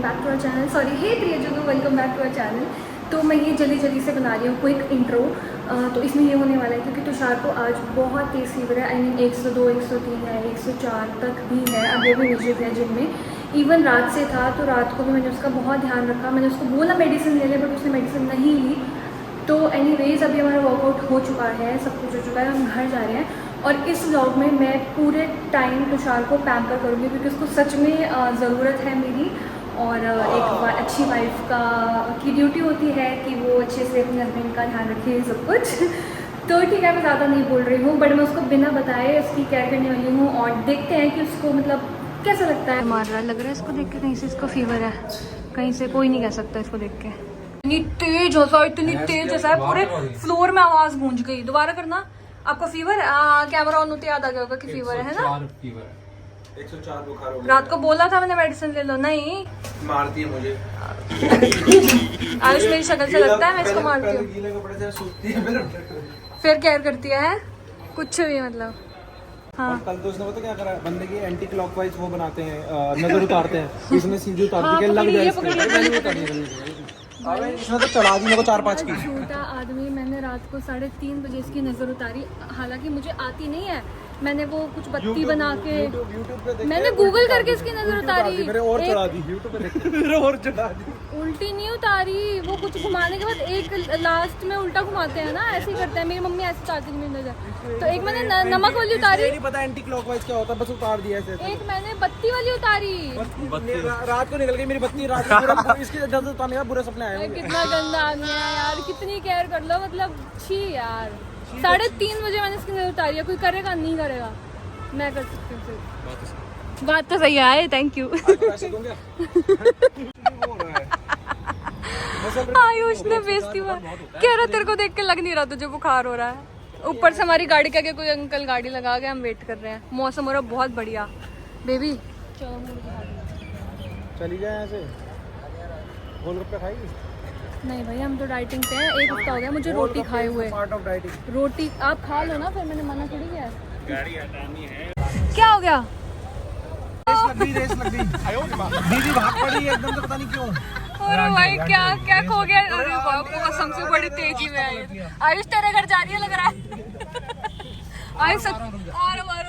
Back to our channel. Sorry, hey प्रियजनों, welcome back to our channel. तो मैं ये जल्दी से बना रही हूँ क्विक इंट्रो। तो इसमें ये होने वाला है क्योंकि तुषार को आज बहुत तेज़ फीवर है। आई मीन 102, 103 है, 104 तक भी है। अभी भी विजिट है जिम में। इवन रात से था, तो रात को भी मैंने उसका बहुत ध्यान रखा। मैंने उसको बोला मेडिसिन ले ले, बट उसने मेडिसिन नहीं ली। तो एनीवेज अभी हमारा वर्कआउट हो चुका है, सब कुछ हो चुका है, हम घर जा रहे हैं। और इस व्लॉग में मैं पूरे टाइम तुषार को पैम्पर करूँगी क्योंकि उसको सच में ज़रूरत है मेरी। और एक अच्छी वाइफ की ड्यूटी होती है कि वो अच्छे से अपने हस्बैंड का ध्यान रखे, सब कुछ। तो ठीक है, मैं ज़्यादा नहीं बोल रही हूँ, बट मैं उसको बिना बताए उसकी केयर करने वाली हूँ। और देखते हैं कि उसको मतलब कैसा लगता है। मार रहा लग रहा है इसको देख के, कहीं से इसको फीवर है, कहीं से कोई नहीं कह सकता इसको देख के। इतनी तेज हंसा, इतनी तेज हंसा है, पूरे फ्लोर में आवाज़ गूंज गई। दोबारा करना। आपको फीवर है? कैमरा ऑन होते याद आ गया होगा कि फीवर है ना। 104 बुखार हो गया। रात को बोला था मैंने मेडिसिन ले लो, नहीं मारती है मुझे। आयुष मेरी शक्ल से लगता है मैं इसको मारती हूँ। गीले कपड़े से सूखती है फिर केयर करती है कुछ भी मतलब। हाँ। और कल तो उसने पता क्या करा, बंदे की एंटी क्लॉकवाइज वो बनाते हैं, नजर उतारते हैं। इसने सीधी उतार दी, लग जाए इसने तो चढ़ा दी मेरे को 4-5 की। झूठा आदमी। मैंने रात को 3:30 बजे इसकी नजर उतारी, हालांकि मुझे आती नहीं है। मैंने वो कुछ बत्ती बना के मैंने गूगल करके इसकी नजर उतारी। मेरे और चढ़ा दी YouTube पे देख मेरे और चढ़ा दी। उल्टी नहीं उतारी, वो कुछ घुमाने के बाद एक लास्ट में उल्टा घुमाते हैं ना, ऐसे ही करते हैं। मेरी मम्मी ऐसे चाहती थी मेरी नजर। तो एक मैंने नमक वाली उतारी। नहीं पता एंटी क्लॉकवाइज क्या होता है, बस उतार दिया ऐसे। एक मैंने बत्ती वाली उतारी। रात को निकल गई मेरी बत्ती, रात को इसकी वजह से उतारने का बुरा सपना आया। कितना गंदा आदमी है यार, कितनी केयर कर लो, मतलब छी यार। 3:30 बजे मैंने इसकी नजर उतारी है। कोई करेगा? नहीं करेगा, मैं कर सकती हूँ फिर। बात तो सही है, थैंक यू। आयुष ने बेइज्जती कह रहा, तेरे को देख के लग नहीं रहा तुझे बुखार हो रहा है। ऊपर से हमारी गाड़ी के आगे कोई अंकल गाड़ी लगा के हम वेट कर रहे हैं। मौसम हो रहा बहुत बढ़िया। बेबी चली जाए ऐसे। गोलगप्पे खाएगी? नहीं भाई, हम तो डाइटिंग पे हैं। एक हफ्ता हो गया मुझे रोटी खाए हुए। Part of dieting. रोटी आप खा लो ना, फिर मैंने मना थोड़ी किया है। क्या हो गया? रेस लग गई दीदी भाग पड़ी एकदम से, पता नहीं क्यों। अरे भाई क्या खो गया? अरे बाप रे, कसम से बड़ी तेजी में आई। आयुष तेरे घर जा रही है लग रहा है। आयुष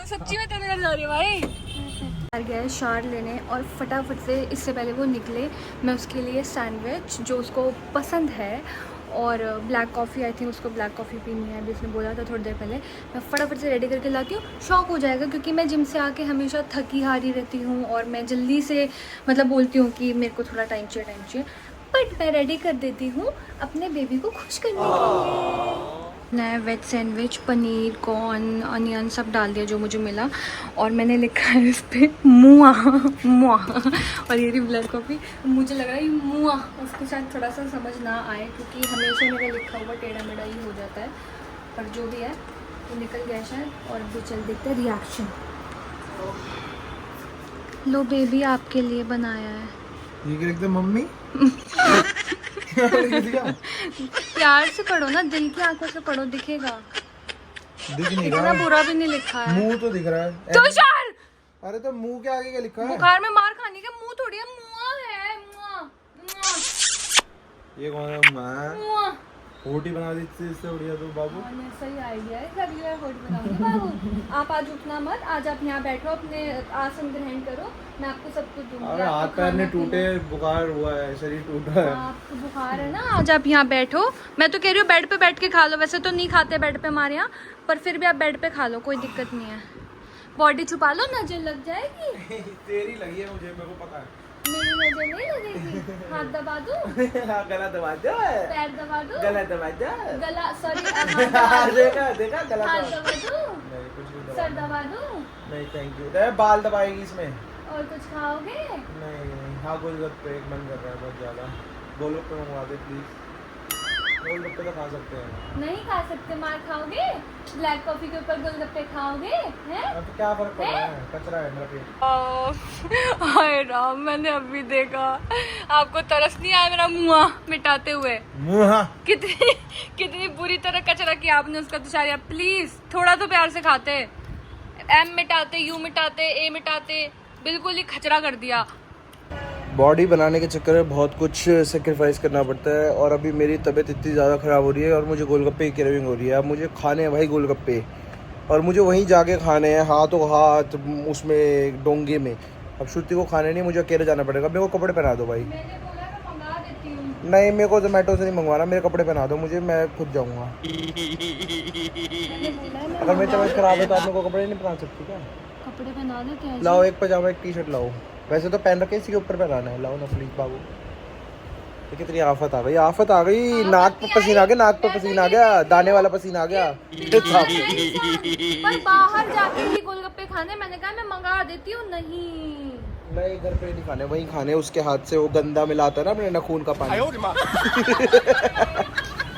सच्ची में तेरे घर जा रही है भाई। गया है शार लेने और फटाफट से, इससे पहले वो निकले, मैं उसके लिए सैंडविच जो उसको पसंद है और ब्लैक कॉफ़ी, आई थिंक उसको ब्लैक कॉफ़ी पीनी है, अभी उसने बोला था थोड़ी देर पहले। मैं फटाफट से रेडी करके लाती हूँ। शौक हो जाएगा क्योंकि मैं जिम से आके हमेशा थकी हारी रहती हूँ और मैं जल्दी से मतलब बोलती हूँ कि मेरे को थोड़ा टाइम चाहिए। बट मैं रेडी कर देती हूँ अपने बेबी को खुश करने के लिए। नया veg sandwich, paneer, corn, onion सब डाल दिया जो मुझे मिला। और मैंने लिखा है इस पर मुआ मुआ। और ये रही ब्लैक कॉफ़ी। मुझे लग रहा है ये मुआ उसको शायद थोड़ा सा समझ ना आए क्योंकि हमेशा मेरा लिखा हुआ टेढ़ा मेढ़ा ही हो जाता है। पर जो भी है वो निकल गया शायद। और अभी चल देखते हैं रिएक्शन। लो बेबी आपके लिए बनाया है। ये एकदम मम्मी प्यार से पढ़ो ना, दिल की आंखों से पढ़ो, दिखेगा। दिख नहीं इतना रहा, बुरा भी नहीं लिखा है। मुंह तो दिख रहा है। तुषार, अरे तो मुंह के आगे क्या लिखा है? बुखार में मार खाने का मुंह थोड़ी है, मुआ है। मुआ ये कौन है? मैं मुआ। रोटी बना दी थी इससे बढ़िया तो बाबू। सही आइडिया है, कर लिया होट बनाऊंगी बाबू। आप आज उठना मत, आज आप यहाँ बैठो, अपने आसन ग्रहण करो, मैं आपको सब कुछ दूंगी। अरे हाथ पैर ने टूटे, बुखार हुआ है, शरीर टूटा है। आपको बुखार है ना, आज आप यहाँ बैठो। मैं तो कह रही हूँ बेड पे बैठ के खा लो। वैसे तो नहीं खाते बेड पे हमारे यहाँ, पर फिर भी आप बेड पे खा लो, कोई दिक्कत नहीं है। बॉडी छुपा लो, नजर लग जाएगी। तेरी लगी है मुझे, मेरे को पता है। मेरी नजर नहीं लगेगी। हाथ दबा दूं? गला दबा दो, पैर दबा दूं? गला दबा दो, गला सॉरी देखा गला हाथ दबा। दबा दूं? नहीं कुछ नहीं सर दबा। दबा दूं? नहीं थैंक यू। बाल दबाएगी इसमें? और कुछ खाओगे? नहीं। हाँ गोलगप्पे एक मन कर रहा है बहुत ज्यादा। गोलगप्पे मंगवा दे प्लीज। गोलगप्पे तो खा सकते हैं। नहीं खा सकते, मार खाओगे? ब्लैक कॉफी के ऊपर गोलगप्पे खाओगे? हैं? अब तो क्या फर्क पड़ रहा है, कचरा है मेरा पेट। हाय राम, मैंने अभी देखा। आपको तरस नहीं आया मेरा मुआ मिटाते हुए? मुँह कितनी बुरी तरह कचरा किया आपने उसका। तुषार यार प्लीज थोड़ा तो प्यार से खाते। एम मिटाते, यू मिटाते, ए मिटाते, बिल्कुल ही खचरा कर दिया। बॉडी बनाने के चक्कर में बहुत कुछ सेक्रीफाइस करना पड़ता है और अभी मेरी तबीयत इतनी ज़्यादा ख़राब हो रही है और मुझे गोलगप्पे की क्रेविंग हो रही है। अब मुझे खाने हैं भाई गोलगप्पे और मुझे वहीं जाके खाने हैं हाथों हाथ उसमें डोंगे में। अब श्रुति को खाने नहीं, मुझे अकेले जाना पड़ेगा। मेरे को कपड़े पहना दो भाई। मैंने बोला मैं मंगा देती हूँ। नहीं मेरे को जोमेटो से नहीं मंगवाना, मेरे कपड़े पहना दो मुझे, मैं खुद जाऊँगा। अगर मेरी तबीयत ख़राब है तो आप मेरे को कपड़े नहीं पहना सकती क्या? कपड़े पहना देते हैं। लाओ एक पजामा एक टी शर्ट लाओ, वैसे तो पहन रखे इसी के ऊपर पहनाना है। लाओ ना प्लीज बाबू। ये कितनी आफत आ गई, आफत आ गई। नाक पे पसीना आ गया, नाक पे पसीना आ गया, दाने वाला पसीना आ गया। पर बाहर जाके ही गोलगप्पे खाने, मैंने कहा मैं मंगा देती हूँ। नहीं घर पे नहीं खाने, वहीं खाने उसके हाथ से। वो गंदा मिलाता है ना अपने नखून का पानी।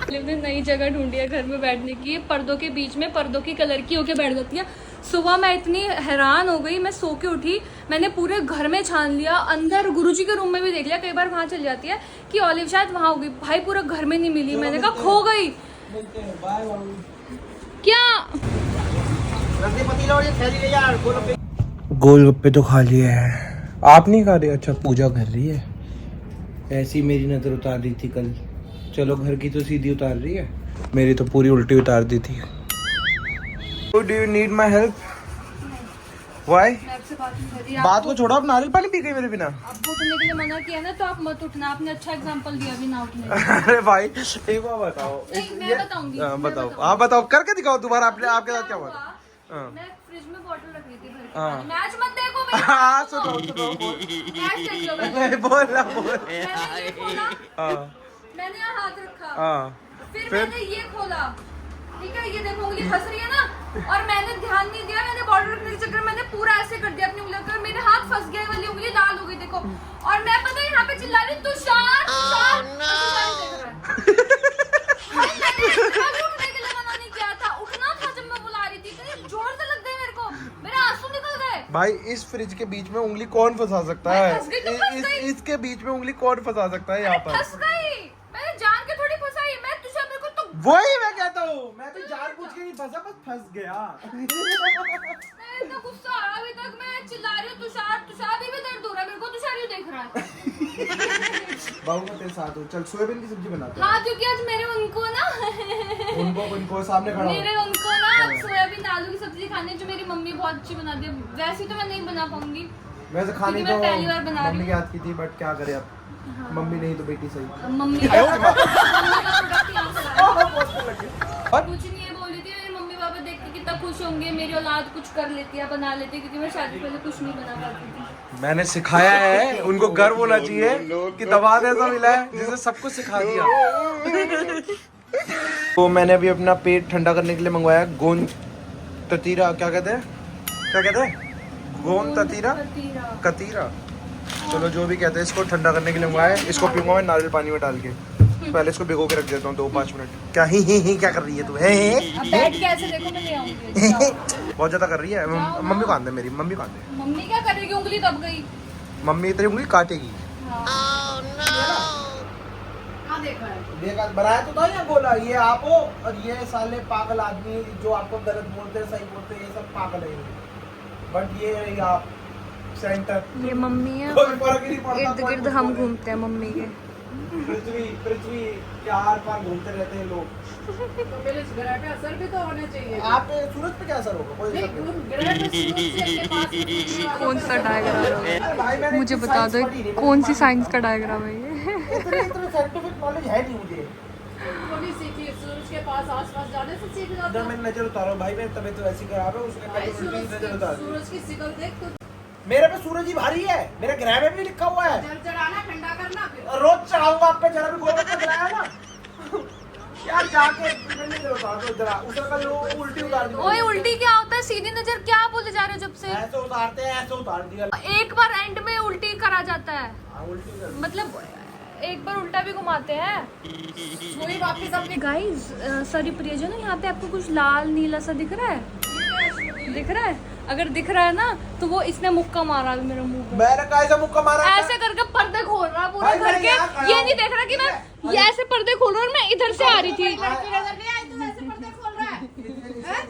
हमने नई जगह ढूंढी है घर में बैठने की। पर्दों के बीच में पर्दों की कलर की होके बैठ जाती है। सुबह मैं इतनी हैरान हो गई, मैं सो के उठी, मैंने पूरे घर में छान लिया, अंदर गुरुजी के रूम में भी देख लिया, कई बार वहां चल जाती है कि ऑलिव शायद वहां होगी। भाई पूरा घर में नहीं मिली, मैंने कहा खो गई क्या। गोलगप्पे तो खा लिए हैं, आप नहीं खा रहे? अच्छा पूजा कर रही है, ऐसी मेरी नजर उतार रही थी कल। चलो घर की तो सीधी उतार रही है, मेरी तो पूरी उल्टी उतार दी थी। Do you need my help? Why? बात को छोड़ो, आप नारियल पानी पी गई मेरे बिना। अब उठने के लिए मना किया ना तो आप मत उठना। आपने अच्छा एग्जांपल दिया भी ना उठने। अरे भाई एक बार बताओ। मैं बताऊंगी। बताओ, आप बताओ, करके दिखाओ दोबारा। आपके साथ क्या हुआ? मैं फ्रिज में बॉटल रख रही थी भर के हाँ। पानी। मैच मत देखो मेरे। हाँ सुनो मैच देख लो पहले। बोल। मैंने ये खोला, मैंने यहाँ हाथ रखा, फिर मैंने ये खोला, ठीक है, ये देखो उंगली फंस रही है ना, और मैंने ध्यान नहीं दिया, मैंने बॉर्डर रखने के चक्कर में मैंने पूरा ऐसे कर दिया अपनी उंगली पर, मेरे हाथ फंस गया, वाली उंगली लाल हो गई देखो। और मैं पता है यहाँ पे चिल्ला रही तुषार तुषार, तुषार देख रहा है। भाई मैंने कभी उठने के लिए मना नहीं किया था, उठना था जब मैं बुला रही थी, इतनी जोर से लग गई मेरे को, मेरे आंसू निकल गए। भाई इस फ्रिज के बीच में उंगली कौन फंसा सकता है? फंस गई तो फंस गई। इसके बीच में उंगली कौन फंसा सकता है यहाँ पर? फंस गई, मैंने जान के थोड़ी फंसाई। मैं तुषार, मेरे को तो वही मैं कहता हूँ, मैं तो जानबूझ के नहीं फंसा, बस फंस गया। मैं इतना गुस्सा आ रहा, अभी तक मैं चिल्ला रही हूँ तुषार तुषार, अभी भी दर्द हो रहा है मेरे को, तुषार यूँ देख रहा है। बाबू मैं तेरे साथ हूँ, चल सोयाबीन की सब्जी बनाते हैं। हाँ क्योंकि आज मेरे उनको ना उनको सामने खड़ा मेरे उनको ना सोयाबीन आलू की सब्जी खानी है, जो मेरी मम्मी बहुत अच्छी बनाती है। वैसे तो मैं नहीं बना पाऊंगी, वैसे खानी क्योंकि तो मैं पहली बार बना रही मम्मी के हूँ। हाथ की थी, बट क्या करे अब, मम्मी नहीं तो बेटी सही। मम्मी का प्रोडक्ट यहाँ से लाया। कुछ नहीं, ये बोल रही थी मेरी मम्मी पापा देख के कितना खुश होंगे, मेरी औलाद कुछ कर लेती है, बना लेती है, क्योंकि मैं शादी पहले कुछ नहीं बना पाती थी। मैंने सिखाया है, उनको गर्व होना चाहिए कि दवाद ऐसा मिला है जिसे सब कुछ सिखा दिया। तो मैंने अभी अपना पेट ठंडा करने के लिए मंगवाया गोंद ततीरा, क्या कहते हैं गोंद ततीरा कतीरा, चलो जो भी कहते हैं, इसको ठंडा करने के लिए मंगवाया है। इसको पीऊंगा मैं नारियल पानी में डाल के। पहले इसको भिगो के रख देता हूँ 2-5 मिनट। क्या ही क्या कर रही है तू? अब बैठ के ऐसे देखो, मैं ले आऊंगी। बहुत ज्यादा कर रही है। मम्मी को आंदे, मेरी मम्मी को आंदे। मम्मी क्या करेगी, उंगली दब गई। मम्मी तेरी उंगली काटेगी। देखा बनाया तो था या बोला ये आप हो, और ये साले पागल आदमी जो आपको गलत बोलते सही बोलते, ये सब पागल है। बट ये रही आप सेंटर, ये मम्मी है, कोई फर्क ही नहीं पड़ता। इर्द गिर्द हम घूमते हैं मम्मी के। पृथ्वी के आर पार घूमते रहते हैं लोग। तो मेरे ग्रह पे असर भी तो होना चाहिए। आप सूरज पे क्या असर होगा? कोई असर नहीं। ग्रह पे सूरज के पास कौन सा डायग्राम है? भाई मैंने मुझे इतनी बता साइंस दो पढ़ी नहीं, कौन सी मैंने साइंस का डायग्राम है ये? इतना साइंटिफिक नॉलेज है नहीं मुझे। थोड़ी सीखी, सूरज के पास आसपास जाने से सीख जाता जब मैं नजर उतारो भाई, मेरी तबीयत तो ऐसी खराब है, उसने भाई कभी उल्टी नजर उतार दी। सूरज की शिकल देख तो मेरे पे सूरज ही भारी है, मेरे ग्रह में भी लिखा हुआ है। जल चढ़ाना, ठंडा करना, फिर रोज चढ़ाऊंगा आप पे, जरा भी गोबर पे चढ़ाया ना यार, जाके नजर उतार दो जरा। उसे कल उल्टी उतार दी। ओए उल्टी क्या होता है? सीधी नजर क्या बोले जा रहे हो जब से? ऐसे उतारते हैं, ऐसे उतार दिया। एक बार एंड में उल्टी करा जाता है, हाँ, उल्टी कर दी। मतलब एक बार उल्टा भी घुमाते हैं। वही वापस अपने गाइस सॉरी प्रियजन, यहाँ पे आपको कुछ लाल नीला सा दिख रहा है? दिख रहा है? अगर दिख रहा है ना तो वो इसने मुक्का मारा है मेरे मुंह पे। मैंने कैसे मुक्का मारा? ऐसे करके पर्दे खोल रहा है पूरे भाई, घर मैंने के। यहाँ खड़ा ये हूँ। नहीं देख रहा कि मैं ये ऐसे पर्दे खोल रहा हूँ और मैं इधर से आ रही थी। लड़की नजर नहीं आई, तू ऐसे पर्दे खोल रहा है।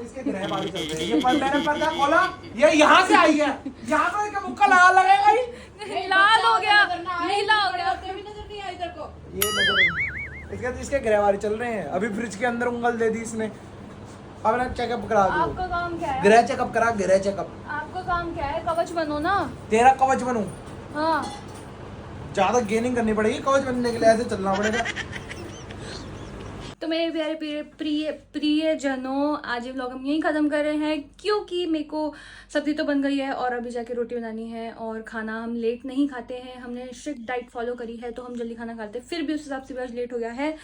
इसके ग्रह बारी चल रहे हैं। ये मैंने पर्दा खोला, ये यहाँ से आई है, यहाँ पर क्या मुक्का लाल लगेगा ही? लाल हो गया, ये नजर इसके ग्रहवारी चल रहे हैं। अभी फ्रिज के अंदर उंगल दे दी इसने। अब ना चेकअप करा दो। आपका काम क्या है? ग्रह चेकअप करा, ग्रह चेकअप। आपका काम क्या है? कवच बनो ना। तेरा कवच बनूं? हाँ। ज्यादा गेनिंग करनी पड़ेगी कवच बनने के लिए, ऐसे चलना पड़ेगा। तो मेरे प्यारे प्रिय प्रिय प्रियजनों, आज ये व्लॉग हम यहीं ख़त्म कर रहे हैं क्योंकि मेरे को सब्जी तो बन गई है और अभी जाके रोटी बनानी है और खाना हम लेट नहीं खाते हैं। हमने स्ट्रिक्ट डाइट फॉलो करी है तो हम जल्दी खाना खाते हैं, फिर भी उस हिसाब से भी आज लेट हो गया है।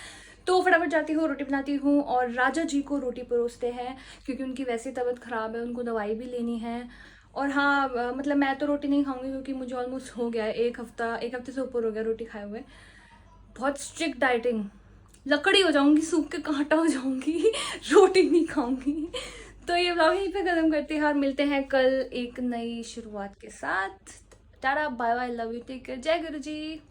तो फटाफट जाती हूँ, रोटी बनाती हूँ और राजा जी को रोटी परोसते हैं क्योंकि उनकी वैसे तबीयत ख़राब है, उनको दवाई भी लेनी है। और हाँ मतलब मैं तो रोटी नहीं खाऊंगी क्योंकि मुझे ऑलमोस्ट हो गया है एक हफ्ते से ऊपर हो गया रोटी खाए हुए। बहुत स्ट्रिक्ट डाइटिंग, लकड़ी हो जाऊंगी, सूख के कांटा हो जाऊंगी, रोटी नहीं खाऊंगी। तो ये व्लॉग यहीं पे खत्म करते हैं और मिलते हैं कल एक नई शुरुआत के साथ। Ta-ta bye bye, love you, take care, जय गुरु जी।